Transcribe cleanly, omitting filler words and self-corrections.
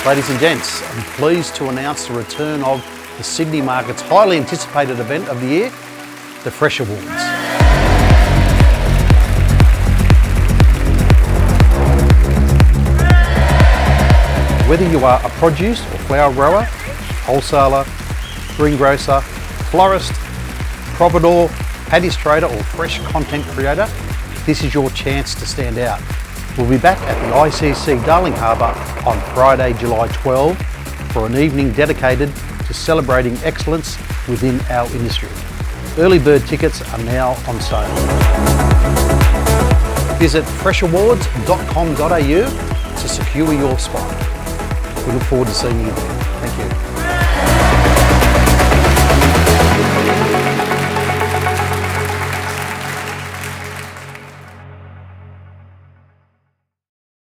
Ladies and gents, I'm pleased to announce the return of the Sydney Market's highly anticipated event of the year, the Fresh Awards. Whether you are a produce or flower grower, wholesaler, greengrocer, florist, providor, paddies trader or fresh content creator, this is your chance to stand out. We'll be back at the ICC Darling Harbour on Friday, July 12 for an evening dedicated to celebrating excellence within our industry. Early bird tickets are now on sale. Visit freshawards.com.au to secure your spot. We look forward to seeing you there.